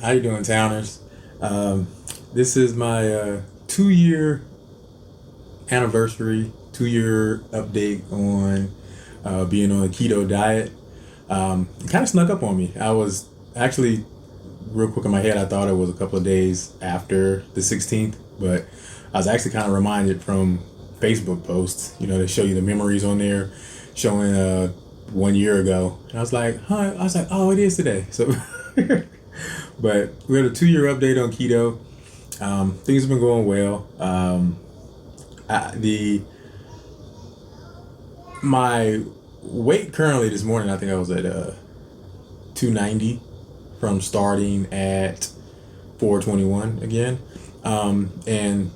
How you doing, Towners? This is my 2 year anniversary, 2 year update on being on a keto diet. It kind of snuck up on me. I was actually, real quick in my head, I thought it was a couple of days after the 16th, but I was actually kind of reminded from Facebook posts. They show you the memories on there showing 1 year ago. And I was like, oh, it is today. So, but we had a 2 year update on keto. Things have been going well. My weight currently this morning, I think I was at 290 from starting at 421 again. And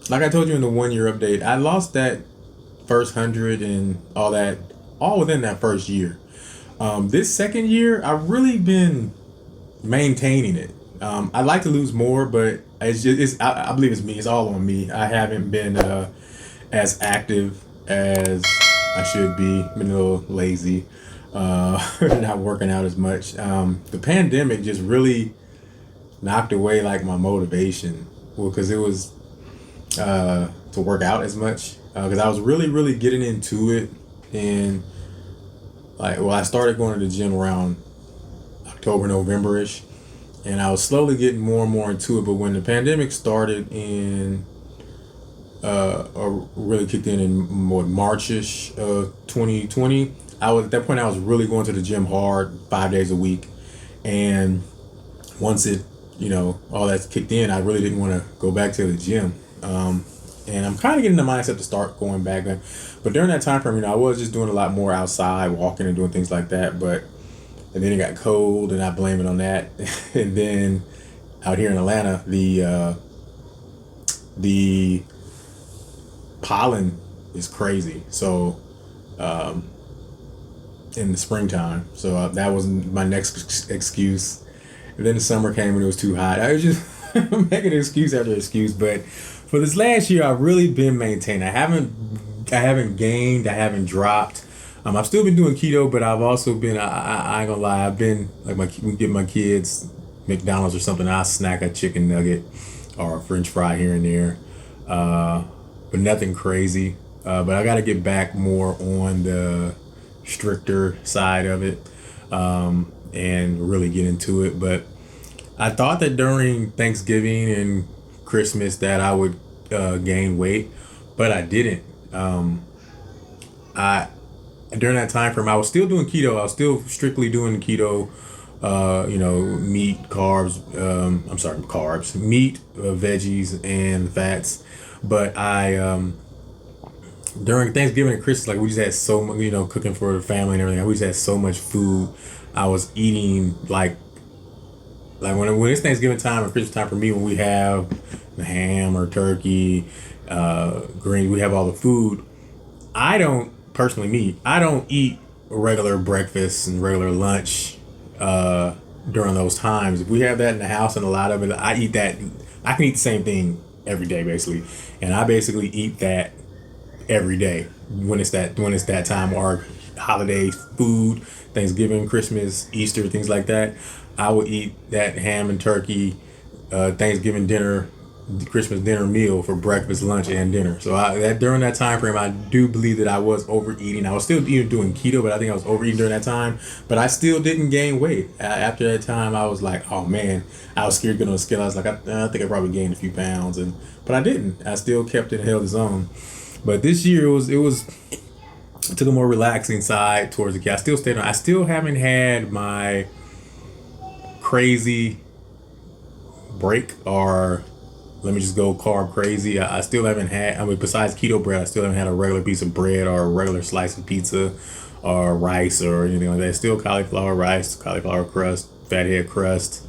like I told you in the 1 year update, I lost that first 100 and all that, all within that first year. This second year, I've really been maintaining it. I'd like to lose more, but I believe it's me. It's all on me. I haven't been as active as I should be. Been a little lazy, not working out as much. The pandemic just really knocked away like my motivation. Well, because it was to work out as much. Because I was really getting into it, and I started going to the gym around October, November-ish, and I was slowly getting more and more into it. But when the pandemic started or really kicked in March-ish of 2020, at that point I was really going to the gym hard 5 days a week. And once it, all that kicked in, I really didn't want to go back to the gym. And I'm kind of getting the mindset to start going back. But during that time frame, I was just doing a lot more outside, walking and doing things like that. And then it got cold, and I blame it on that. And then out here in Atlanta, the pollen is crazy. So in the springtime, so that was my next excuse. And then the summer came and it was too hot. I was just making excuse after excuse. But for this last year, I've really been maintaining. I haven't gained. I haven't dropped. I've still been doing keto, but I've also been. I ain't gonna lie. I've been we get my kids McDonald's or something. I snack a chicken nugget or a French fry here and there, but nothing crazy. But I got to get back more on the stricter side of it, and really get into it. But I thought that during Thanksgiving and Christmas that I would gain weight, but I didn't. During that time frame, I was still doing keto. I was still strictly doing keto. Meat, carbs. Carbs, meat, veggies, and fats. But during Thanksgiving and Christmas, we just had so much, cooking for the family and everything. We just had so much food. I was eating like when it's Thanksgiving time or Christmas time for me, when we have the ham or turkey, green, we have all the food. I don't eat regular breakfast and regular lunch during those times. If we have that in the house, and a lot of it, I eat that. I can eat the same thing every day basically, and I basically eat that every day when it's that time, or holiday food, Thanksgiving, Christmas, Easter, things like that. I would eat that ham and turkey, Thanksgiving dinner, Christmas dinner meal for breakfast, lunch, and dinner. So during that time frame, I do believe that I was overeating. I was still doing keto, but I think I was overeating during that time. But I still didn't gain weight. After that time, I was like, oh man, I was scared to get on the scale. I was like, I think I probably gained a few pounds, but I didn't. I still kept it and held its own. But this year it took a more relaxing side towards the keto. I still stayed on. I still haven't had my crazy break, or let me just go carb crazy. I still haven't had, besides keto bread, I still haven't had a regular piece of bread or a regular slice of pizza or rice or anything like that. Still cauliflower rice, cauliflower crust, fathead crust,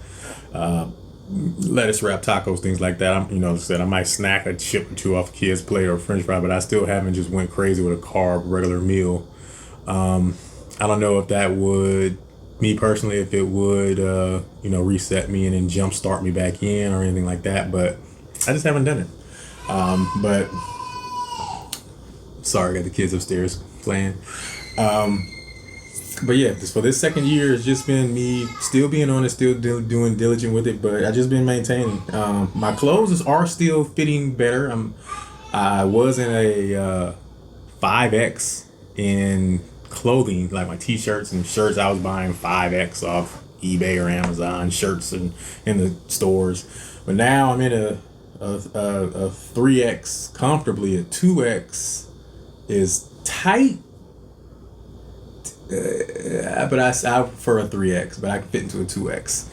lettuce wrap tacos, things like that. Like I said, I might snack a chip or two off a kid's plate or a French fry, but I still haven't just went crazy with a carb regular meal. I don't know if that would, me personally, if it would, reset me and then jumpstart me back in or anything like that, but I just haven't done it. But sorry, I got the kids upstairs playing. But yeah, for this second year, it's just been me still being on it, still doing diligent with it. But I just been maintaining. My clothes are still fitting better. I was in a 5X in clothing, like my t-shirts and shirts. I was buying 5X off eBay or Amazon shirts and in the stores. But now I'm in a 3X comfortably. A 2X is tight. But I prefer a 3X, but I can fit into a 2X.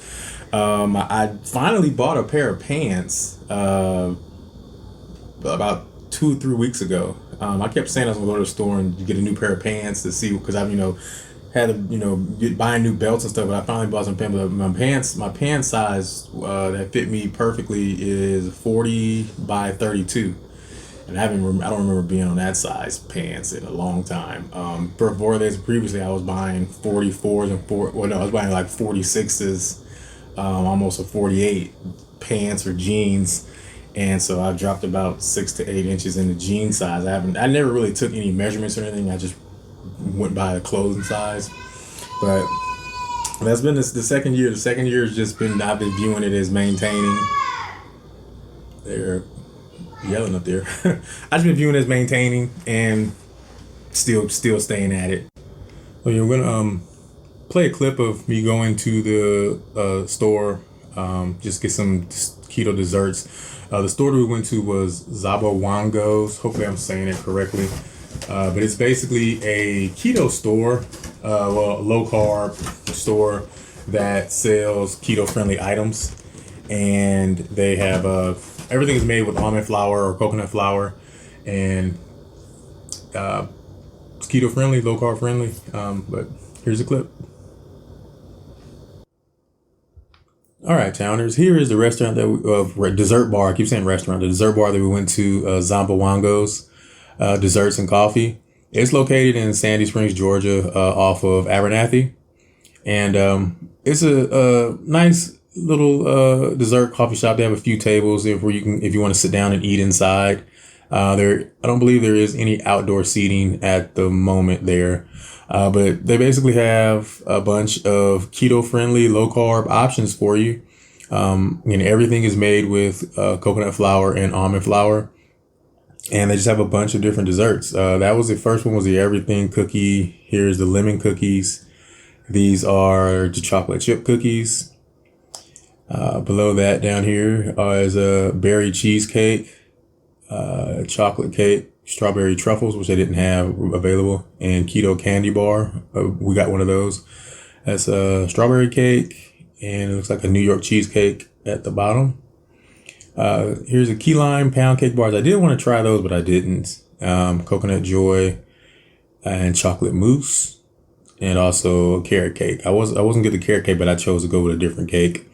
I finally bought a pair of pants about 2 or 3 weeks ago. I kept saying I was gonna go to the store and get a new pair of pants to see, because I've had to buying new belts and stuff. But I finally bought some pants. But my pants size that fit me perfectly is 40 by 32. And I don't remember being on that size pants in a long time. Before this, previously I was buying 44s and I was buying like 46s, almost a 48 pants or jeans. And so I dropped about 6 to 8 inches in the jean size. I never really took any measurements or anything. I just went by the clothing size. But that's been the second year. The second year has just been, I've been viewing it as maintaining. They're yelling up there. I've just been viewing it as maintaining and still staying at it. Well, you're gonna play a clip of me going to the store, just get some keto desserts. The store that we went to was Zambawango's. Hopefully I'm saying it correctly. But it's basically a keto store, a low carb store that sells keto friendly items. And they have everything is made with almond flour or coconut flour, and it's keto friendly, low carb friendly. But here's a clip. All right, towners. Here is the restaurant dessert bar. I keep saying restaurant. The dessert bar that we went to, Zambawango's Desserts and Coffee. It's located in Sandy Springs, Georgia, off of Abernathy, and it's a nice little dessert coffee shop. They have a few tables if you want to sit down and eat inside. I don't believe there is any outdoor seating at the moment there. But they basically have a bunch of keto-friendly, low-carb options for you. Everything is made with coconut flour and almond flour. And they just have a bunch of different desserts. The first one was the everything cookie. Here's the lemon cookies. These are the chocolate chip cookies. Below that down here is a berry cheesecake, chocolate cake, strawberry truffles, which they didn't have available, and keto candy bar. We got one of those. That's a strawberry cake, and it looks like a New York cheesecake at the bottom. Here's a key lime pound cake bars. I did want to try those, but I didn't. Coconut joy and chocolate mousse, and also a carrot cake. I wasn't good at the carrot cake, but I chose to go with a different cake.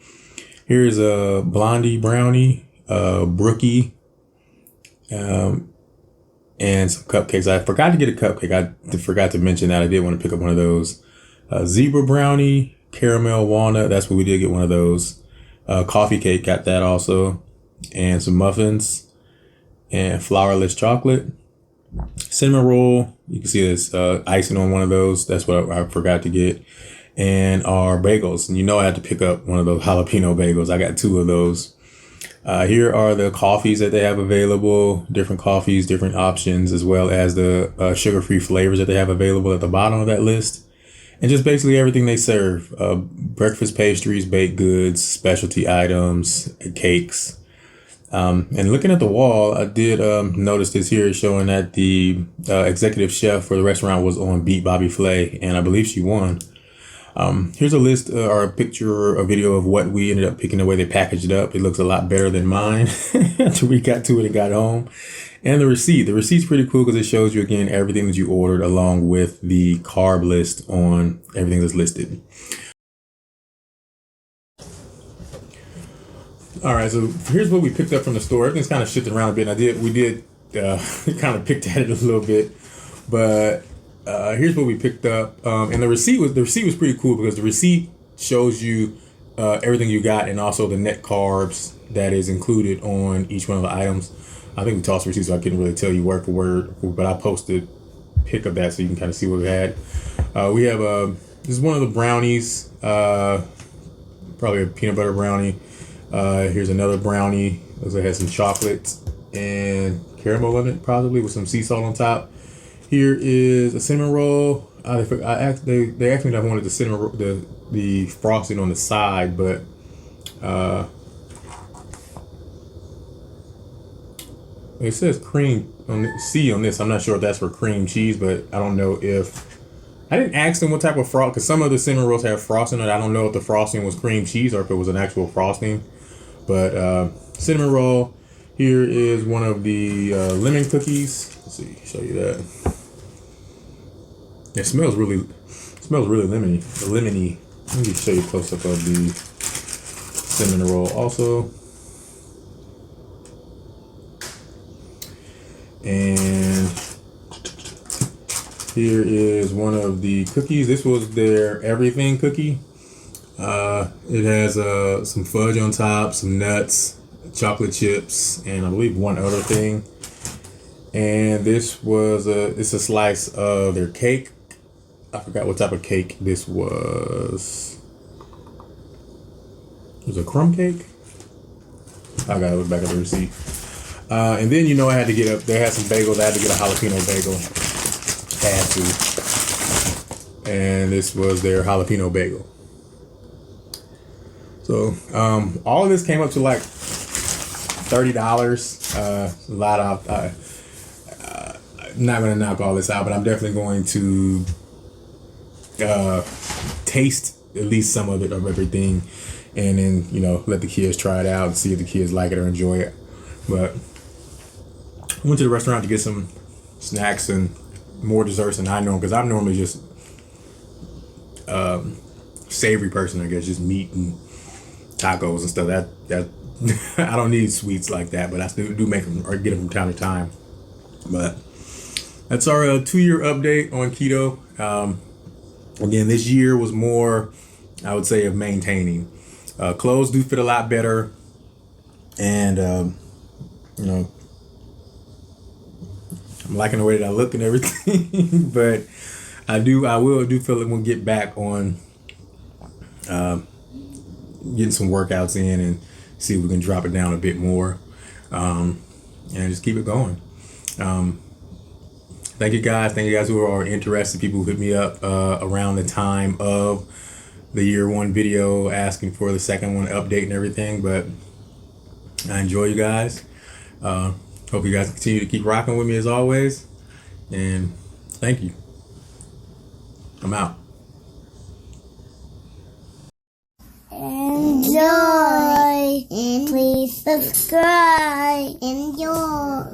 Here's a blondie brownie, brookie, and some cupcakes. I forgot to get a cupcake. I forgot to mention that. I did want to pick up one of those. Zebra brownie, caramel walnut. That's what we did get one of those. Coffee cake, got that also. And some muffins and flourless chocolate. Cinnamon roll. You can see this icing on one of those. That's what I forgot to get. And our bagels. And I had to pick up one of those jalapeno bagels. I got 2 of those. Here are the coffees that they have available, different coffees, different options, as well as the sugar-free flavors that they have available at the bottom of that list. And just basically everything they serve, breakfast pastries, baked goods, specialty items, cakes. And looking at the wall, I did notice this here showing that the executive chef for the restaurant was on Beat Bobby Flay, and I believe she won. Here's a list or a picture, a video of what we ended up picking, the way they packaged it up. It looks a lot better than mine until we got to it and got home. And the receipt. The receipt's pretty cool because it shows you, again, everything that you ordered along with the carb list on everything that's listed. All right, so here's what we picked up from the store. Everything's kind of shifted around a bit. We did kind of picked at it a little bit, but here's what we picked up. And the receipt was pretty cool because the receipt shows you everything you got and also the net carbs that is included on each one of the items. I think we tossed receipts, so I couldn't really tell you word for word, but I posted pic of that so you can kind of see what we had. We have this is one of the brownies, probably a peanut butter brownie. Here's another brownie. Looks like it has some chocolate and caramel in it, probably with some sea salt on top. Here is a cinnamon roll. They asked me if I wanted the cinnamon roll, the frosting on the side, but it says cream on the C on this. I'm not sure if that's for cream cheese, but I don't know if I didn't ask them what type of frost, because some of the cinnamon rolls have frosting on it. I don't know if the frosting was cream cheese or if it was an actual frosting. But cinnamon roll. Here is one of the lemon cookies. Let's see, show you that. It smells really lemony. Lemony. Let me show you a close up of the cinnamon roll also. And here is one of the cookies. This was their everything cookie. It has some fudge on top, some nuts, chocolate chips, and I believe one other thing. And this was it's a slice of their cake. I forgot what type of cake this was. It was a crumb cake. I gotta look back at the receipt. And then, you know, I had to get up. They had some bagels. I had to get a jalapeno bagel. Had to. And this was their jalapeno bagel. So all of this came up to like $30. A lot of. I'm not gonna knock all this out, but I'm definitely going to taste at least some of it, of everything, and then, you know, let the kids try it out and see if the kids like it or enjoy it. But I went to the restaurant to get some snacks and more desserts than I know, because I'm normally just savory person, I guess, just meat and tacos and stuff. That I don't need sweets like that, but I still do make them or get them from time to time. But that's our 2-year update on keto. Again, this year was more, I would say, of maintaining. Clothes do fit a lot better, and you know, I'm liking the way that I look and everything. But I do feel like we'll get back on getting some workouts in and see if we can drop it down a bit more, and just keep it going. Thank you guys who are interested, people who hit me up around the time of the year 1 video asking for the second one update and everything. But I enjoy you guys. Hope you guys continue to keep rocking with me as always, and thank you. I'm out. Enjoy, and please subscribe. Enjoy.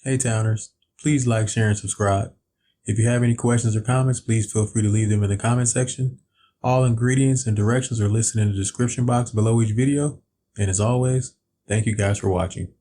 Hey Towners, please like, share, and subscribe. If you have any questions or comments, please feel free to leave them in the comment section. All ingredients and directions are listed in the description box below each video. And as always, thank you guys for watching.